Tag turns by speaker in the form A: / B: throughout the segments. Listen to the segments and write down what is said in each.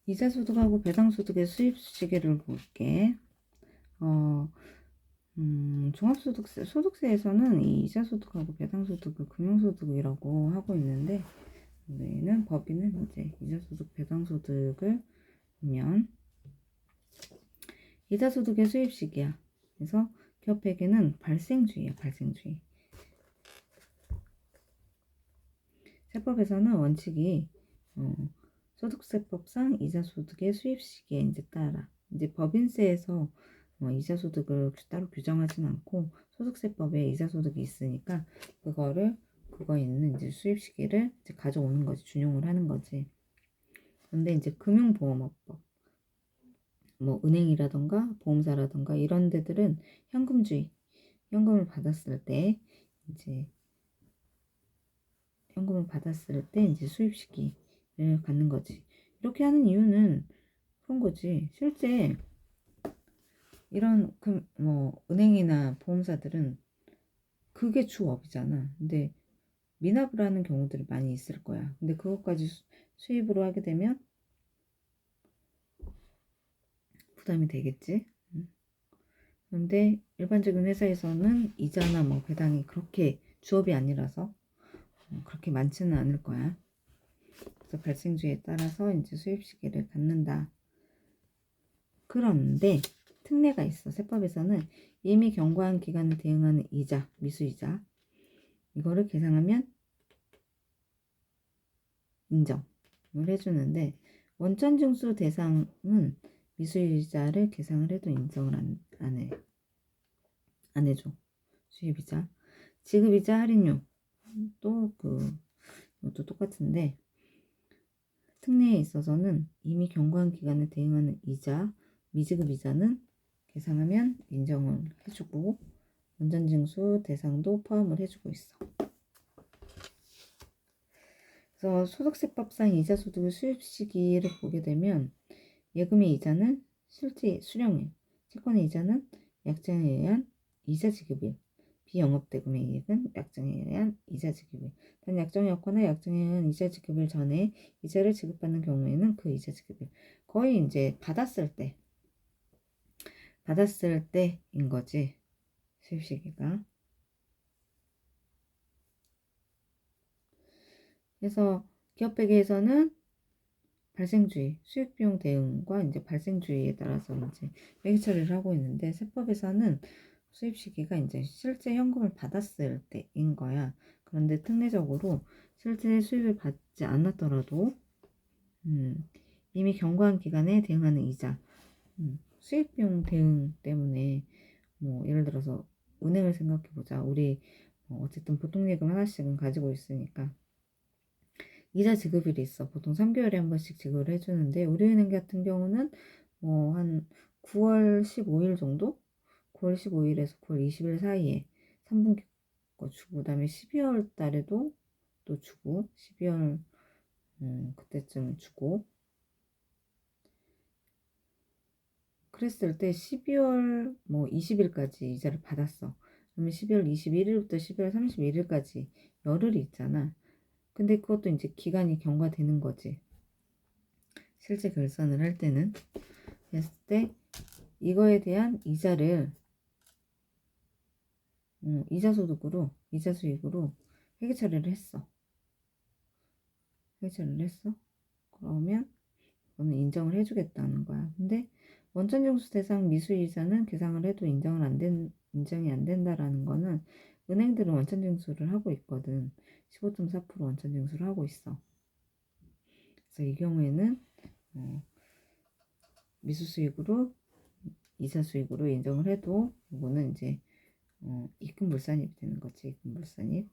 A: 이자소득하고 배당소득의 수입시계를 볼게. 종합소득세, 소득세에서는 이 이자소득하고 배당소득을 금융소득이라고 하고 있는데, 우리는 법인은 이제 이자소득, 배당소득을 보면 이자소득의 수입시기야. 그래서 기업회계는 발생주의야, 발생주의. 세법에서는 원칙이 소득세법상 이자소득의 수입시기에 이제 따라 이제 법인세에서 이자소득을 따로 규정하진 않고 소득세법에 이자소득이 있으니까 그거 있는 이제 수입시기를 이제 가져오는 거지, 준용을 하는 거지. 근데 이제 금융보험업법, 뭐 은행이라던가 보험사라던가 이런 데들은 현금주의, 현금을 받았을 때 이제 수입시기를 갖는 거지. 이렇게 하는 이유는 그런 거지. 실제 이런 은행이나 보험사들은 그게 주업이잖아. 근데 미납을 하는 경우들이 많이 있을 거야. 근데 그것까지 수입으로 하게 되면 부담이 되겠지. 그런데 일반적인 회사에서는 이자나 뭐 배당이 그렇게 주업이 아니라서 그렇게 많지는 않을 거야. 그래서 발생주에 따라서 이제 수입 시기를 갖는다. 그런데 특례가 있어. 세법에서는 이미 경과한 기간에 대응하는 이자, 미수이자 이거를 계상하면 인정을 해주는데 원천징수 대상은 미수이자를 계상을 해도 인정을 안 해줘. 수입이자, 지급이자, 할인료 이것도 똑같은데 특례에 있어서는 이미 경과한 기간에 대응하는 이자, 미지급 이자는 계상하면 인정을 해주고 원천징수 대상도 포함을 해주고 있어. 그래서 소득세법상 이자소득의 수입 시기를 보게 되면 예금의 이자는 실제 수령일, 채권의 이자는 약정에 의한 이자 지급일, 비영업대금의 이익은 약정에 의한 이자 지급일. 단 약정이 없거나 약정에 의한 이자 지급일 전에 이자를 지급받는 경우에는 그 이자 지급일. 거의 이제 받았을 때인 거지. 수입 시기가. 그래서 기업회계에서는 발생주의, 수익비용 대응과 이제 발생주의에 따라서 이제 매기 처리를 하고 있는데 세법에서는 수입 시기가 이제 실제 현금을 받았을 때인 거야. 그런데 특례적으로 실제 수입을 받지 않았더라도 이미 경과한 기간에 대응하는 이자, 수익비용 대응 때문에 뭐 예를 들어서 은행을 생각해 보자. 우리 어쨌든 보통 예금 하나씩은 가지고 있으니까 이자 지급일이 있어. 보통 3개월에 한 번씩 지급을 해주는데 우리은행 같은 경우는 한 9월 15일 정도? 9월 15일에서 9월 20일 사이에 3분기 거 주고 그다음에 12월 달에도 또 주고 12월 그때쯤 주고 그랬을 때 12월 20일까지 이자를 받았어. 그러면 12월 21일부터 12월 31일까지 열흘이 있잖아. 근데 그것도 이제 기간이 경과되는 거지. 실제 결산을 할 때는. 했을 때 이거에 대한 이자를 이자 소득으로, 이자 수익으로 회계 처리를 했어. 그러면 그거는 인정을 해주겠다는 거야. 근데 원천징수 대상 미수이자는 계상을 해도 인정이 안 된다라는 거는 은행들은 원천징수를 하고 있거든. 15.4% 원천징수를 하고 있어. 그래서 이 경우에는 미수 수익으로 이자 수익으로 인정을 해도 이거는 이제 입금불산입이 되는 거지. 입금불산입.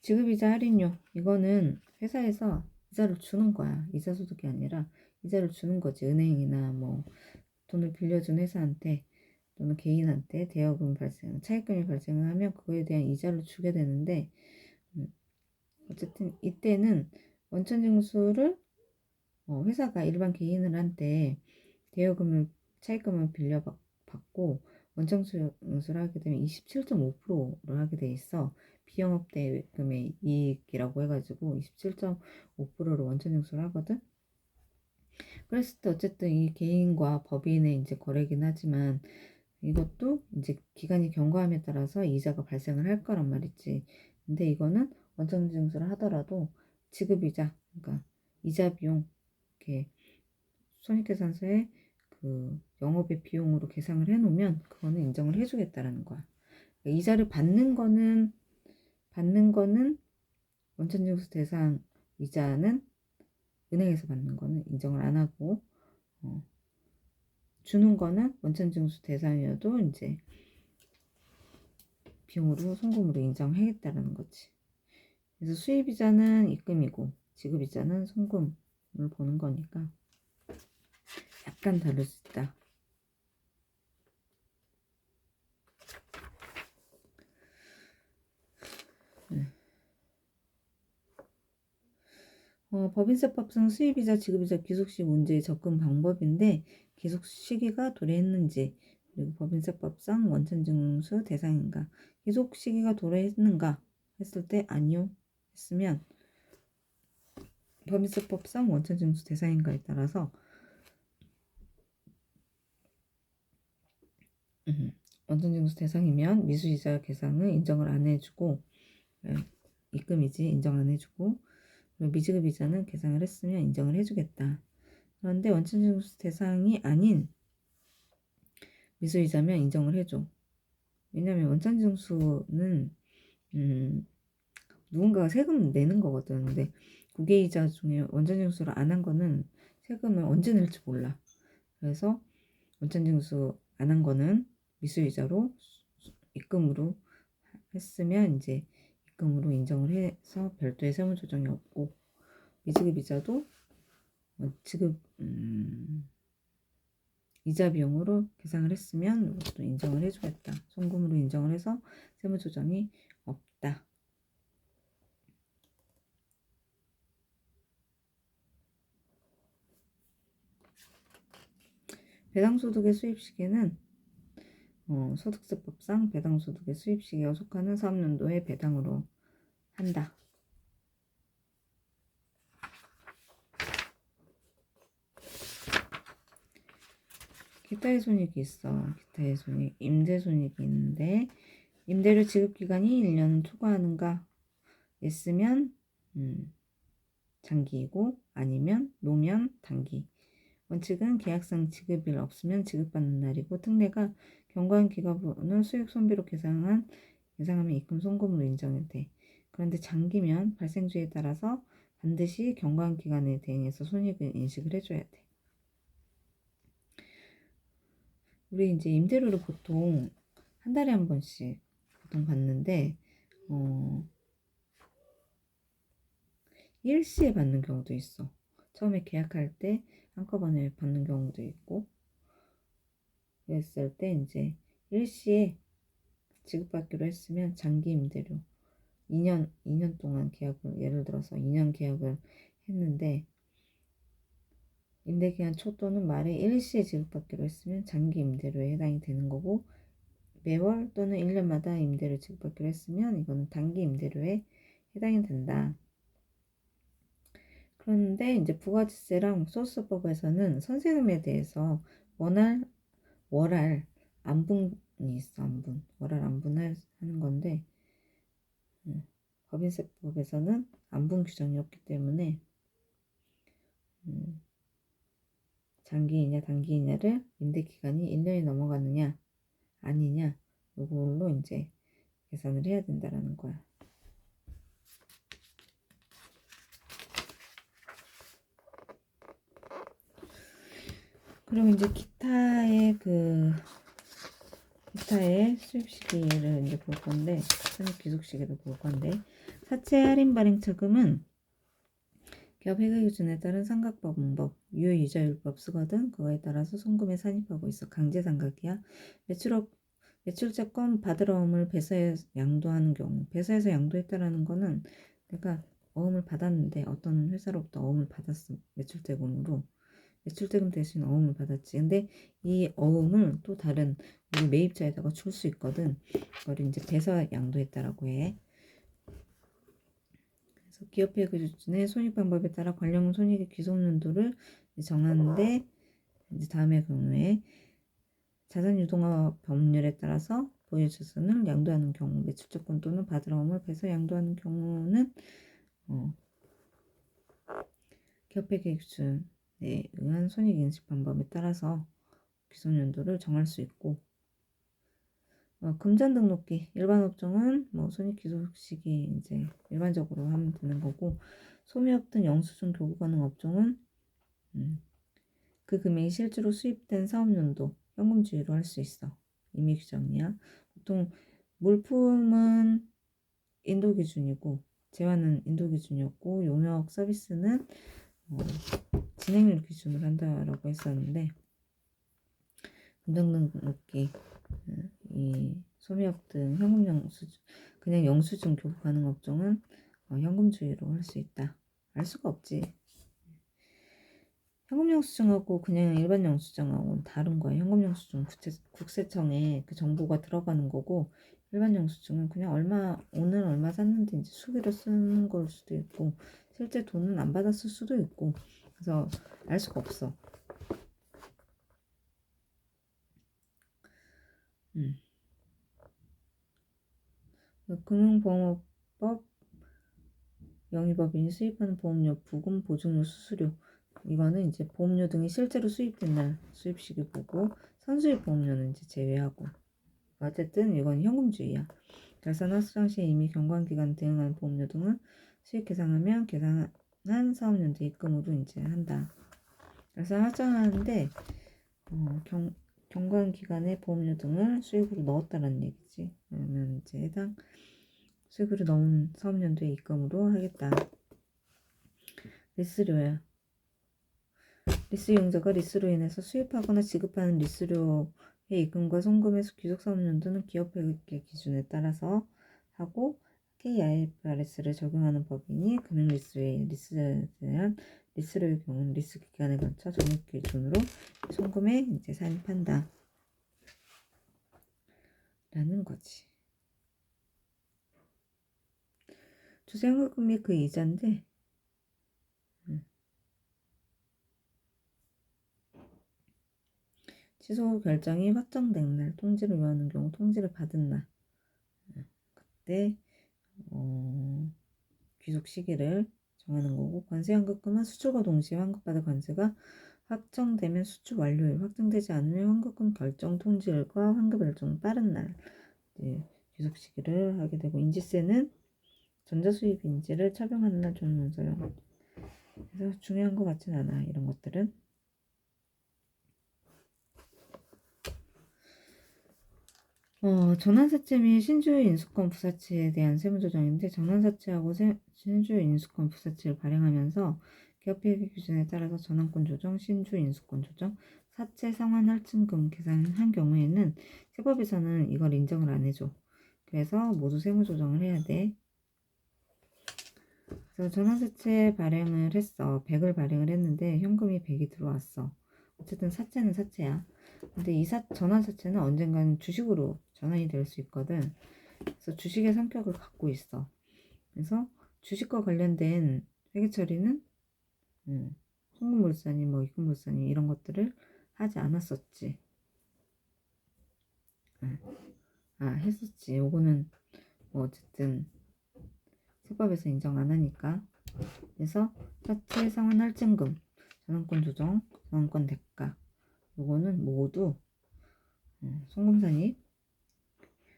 A: 지급이자 할인료 이거는 회사에서 이자를 주는 거야. 이자 소득이 아니라 이자를 주는 거지. 은행이나 뭐 돈을 빌려준 회사한테 또는 개인한테 차입금이 발생을 하면 그거에 대한 이자를 주게 되는데 어쨌든 이때는 원천징수를 회사가 일반 개인들한테 차입금을 빌려받고 원천 징수를 하게 되면 27.5%를 하게 돼 있어. 비영업대금의 이익이라고 해가지고 27.5%를 원천 징수를 하거든. 그랬을 때 어쨌든 이 개인과 법인의 이제 거래긴 하지만 이것도 이제 기간이 경과함에 따라서 이자가 발생을 할 거란 말이지. 근데 이거는 원천 징수를 하더라도 지급이자, 그러니까 이자 비용, 이렇게 손익계산서에 그 영업의 비용으로 계상을 해놓으면 그거는 인정을 해주겠다라는 거야. 그러니까 이자를 받는 거는 원천 징수 대상 이자는 은행에서 받는 거는 인정을 안 하고, 주는 거는 원천 징수 대상이어도 이제 비용으로 송금으로 인정하겠다라는 거지. 그래서 수입이자는 입금이고 지급이자는 송금을 보는 거니까 약간 다를 수 있다. 법인세법상 수입이자 지급이자 기속시 문제의 접근 방법인데 기속 시기가 도래했는지, 그리고 법인세법상 원천징수 대상인가, 기속 시기가 도래했는가 했을 때 아니요 했으면 법인세법상 원천징수 대상인가에 따라서 원천징수 대상이면 미수이자 계상은 인정을 안 해주고, 입금이지 인정 안 해주고, 그리고 미지급이자는 계상을 했으면 인정을 해주겠다. 그런데 원천징수 대상이 아닌 미수이자면 인정을 해줘. 왜냐면 원천징수는 누군가가 세금 내는 거거든. 근데 고개이자 중에 원천징수를 안 한 거는 세금을 언제 낼지 몰라. 그래서 원천징수 안 한 거는 미수이자로 입금으로 했으면 이제 입금으로 인정을 해서 별도의 세무조정이 없고, 미지급이자도 지급 이자 비용으로 계상을 했으면 이것도 인정을 해주겠다. 송금으로 인정을 해서 세무조정이 없다. 배당소득의 수입시기는 소득세법상 배당소득의 수입시기가 속하는 사업연도의 배당으로 한다. 기타의 손익이 있어. 기타의 손익, 임대손익이 있는데 임대료 지급기간이 1년 초과하는가 했으면 장기이고 아니면 노면 단기. 원칙은 계약상 지급일 없으면 지급받는 날이고, 특례가 경과한 기간분을 수익 손비로 계상하면 입금 송금으로 인정이 돼. 그런데 장기면 발생주에 따라서 반드시 경과한 기간에 대응해서 손익을 인식을 해줘야 돼. 우리 이제 임대료를 보통 한 달에 한 번씩 보통 받는데 일시에 받는 경우도 있어. 처음에 계약할 때 한꺼번에 받는 경우도 있고, 그랬을 때 이제 일시에 지급받기로 했으면 장기 임대료 2년 동안 계약을, 예를 들어서 2년 계약을 했는데 임대기간 초 또는 말에 일시에 지급받기로 했으면 장기 임대료에 해당이 되는 거고, 매월 또는 1년마다 임대료 지급받기로 했으면 이거는 단기 임대료에 해당이 된다. 그런데 이제 부가지세랑 소득세법에서는 선세금에 대해서 월할 안분이 있어. 월할 안분을 하는 건데 법인세법에서는 안분 규정이 없기 때문에 장기이냐 단기이냐를 임대기간이 1년이 넘어가느냐 아니냐 이걸로 이제 계산을 해야 된다라는 거야. 그럼 이제 기타의 수입 시기를 이제 볼 건데, 손익 기속 시기를 볼 건데, 사채 할인 발행 차금은 기업 회계 기준에 따른 상각법원법, 유효이자율법 쓰거든. 그거에 따라서 송금에 산입하고 있어. 강제 상각이야. 매출채권 받으러 어음을 배서해서 양도하는 경우, 배서해서 양도했다라는 거는 내가 어음을 받았는데 어떤 회사로부터 어음을 받았어. 매출대금으로. 매출대금 대신 어음을 받았지. 근데 이 어음을 또 다른 우리 매입자에다가 줄 수 있거든. 그걸 이제 배서 양도했다라고 해. 그래서 기업회계 기준의 손익 방법에 따라 관련 손익의 기속연도를 정하는데, 이제 다음의 경우에 자산유동화 법률에 따라서 보유자산을 양도하는 경우, 매출조건 또는 받을 어음을 배서 양도하는 경우는 기업회계 기준에 의한 손익인식 방법에 따라서 기속연도를 정할 수 있고, 금전 등록기 일반 업종은 뭐 손익 기속 시기 이제 일반적으로 하면 되는 거고, 소매업 등 영수증 교부 가능 업종은 그 금액이 실제로 수입된 사업연도 현금주의로 할 수 있어. 임의 규정이야. 보통 물품은 인도 기준이고, 재화는 인도 기준이었고, 용역 서비스는 진행률 기준으로 한다라고 했었는데, 금전 등록기 이 소매업 등 현금 영수증, 그냥 영수증 교부 가능 업종은 현금주의로 할 수 있다. 알 수가 없지. 현금 영수증하고 그냥 일반 영수증하고는 다른 거야. 현금 영수증은 국세청에 그 정보가 들어가는 거고, 일반 영수증은 그냥 오늘 얼마 샀는데 이제 수기로 쓰는 걸 수도 있고, 실제 돈은 안 받았을 수도 있고, 그래서 알 수가 없어. 금융보험법 영위법인이 수입하는 보험료, 부금, 보증료, 수수료, 이거는 이제 보험료 등이 실제로 수입된 날 수입 시기 보고, 선수입 보험료는 이제 제외하고, 어쨌든 이건 현금주의야. 결산 확정 시에 이미 경과기간 대응한 보험료 등은 수익 계산하면 계산한 사업연도 입금으로 이제 한다. 결산 확정하는데 경과기간에 보험료 등을 수익으로 넣었다는 얘기지. 그러면 이제 해당 수익으로 넣은 사업연도에 입금으로 하겠다. 리스료야. 리스 이용자가 리스로 인해서 수입하거나 지급하는 리스료의 입금과 송금의 귀속사업연도는 기업회계 기준에 따라서 하고, KIFRS를 적용하는 법인이 금융리스의 리스에 대한 리스료의 경우는 리스 기간에 걸쳐 적립 기준으로 송금에 이제 산입한다 라는 거지. 주생활금이 그 이자인데, 취소 결정이 확정된 날, 통지를 요하는 경우 통지를 받은 날, 그때 귀속 시기를 정하는 거고, 관세환급금은 수출과 동시에 환급받을 관세가 확정되면 수출 완료일, 확정되지 않으면 환급금 결정 통지일과 환급 일정 빠른 날 귀속 시기를 하게 되고, 인지세는 전자수입 인지를 차병하는 날 조문서용. 그래서 중요한 것 같진 않아, 이런 것들은. 전환사채 및 신주의 인수권 부사채에 대한 세무조정인데, 전환사채하고 신주의 인수권 부사채를 발행하면서 기업회계 기준에 따라서 전환권 조정, 신주 인수권 조정, 사채 상환 할증금 계산한 경우에는 세법에서는 이걸 인정을 안 해줘. 그래서 모두 세무조정을 해야 돼. 그래서 전환사채 발행을 했어. 100을 발행을 했는데 현금이 100이 들어왔어. 어쨌든 사채는 사채야. 근데 이 전환사채는 언젠가는 주식으로 전환이 될 수 있거든. 그래서 주식의 성격을 갖고 있어. 그래서 주식과 관련된 회계 처리는 송금물산이 뭐 입금물산이 이런 것들을 하지 않았었지. 했었지. 요거는 뭐 어쨌든 세법에서 인정 안 하니까. 그래서 사채 상환 할증금, 전환권 조정, 전환권 대가, 요거는 모두 송금산입.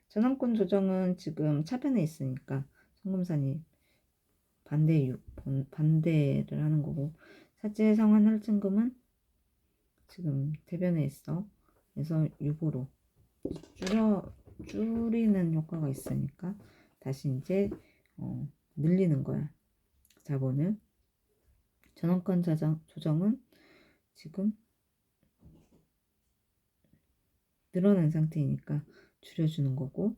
A: 전환권 조정은 지금 차변에 있으니까 송금산입 반대를 하는 거고, 사채 상환 할증금은 지금 대변에 있어. 그래서 유보로 줄이는 효과가 있으니까 다시 이제 늘리는 거야, 자본을. 전환권 조정은 지금 늘어난 상태이니까 줄여주는 거고,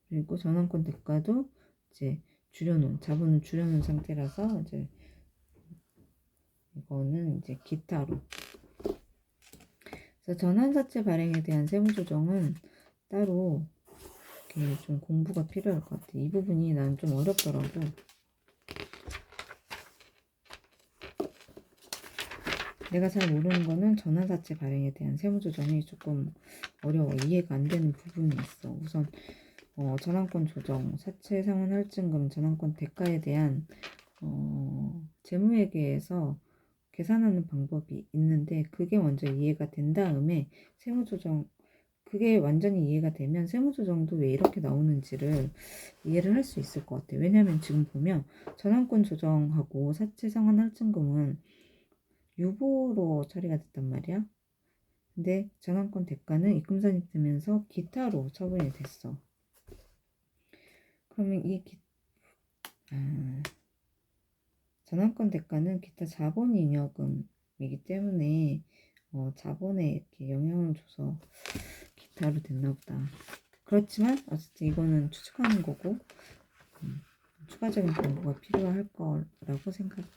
A: 그리고 전환권 대가도 이제 자본을 줄여놓은 상태라서 이제 이거는 이제 기타로. 그래서 전환사채 발행에 대한 세무조정은 따로 이렇게 좀 공부가 필요할 것 같아. 이 부분이 난 좀 어렵더라고. 내가 잘 모르는 거는 전환사채 발행에 대한 세무조정이 조금 어려워. 이해가 안 되는 부분이 있어. 우선 전환권 조정, 사채 상환 할증금, 전환권 대가에 대한 재무회계에서 계산하는 방법이 있는데 그게 먼저 이해가 된 다음에 세무조정, 그게 완전히 이해가 되면 세무조정도 왜 이렇게 나오는지를 이해를 할 수 있을 것 같아. 왜냐면 지금 보면 전환권 조정하고 사채 상환 할증금은 유보로 처리가 됐단 말이야. 근데 전환권 대가는 입금산이 되면서 기타로 처분이 됐어. 그러면 전환권 대가는 기타 자본잉여금이기 때문에 자본에 이렇게 영향을 줘서 기타로 됐나 보다. 그렇지만 어쨌든 이거는 추측하는 거고 추가적인 정보가 필요할 거라고 생각해.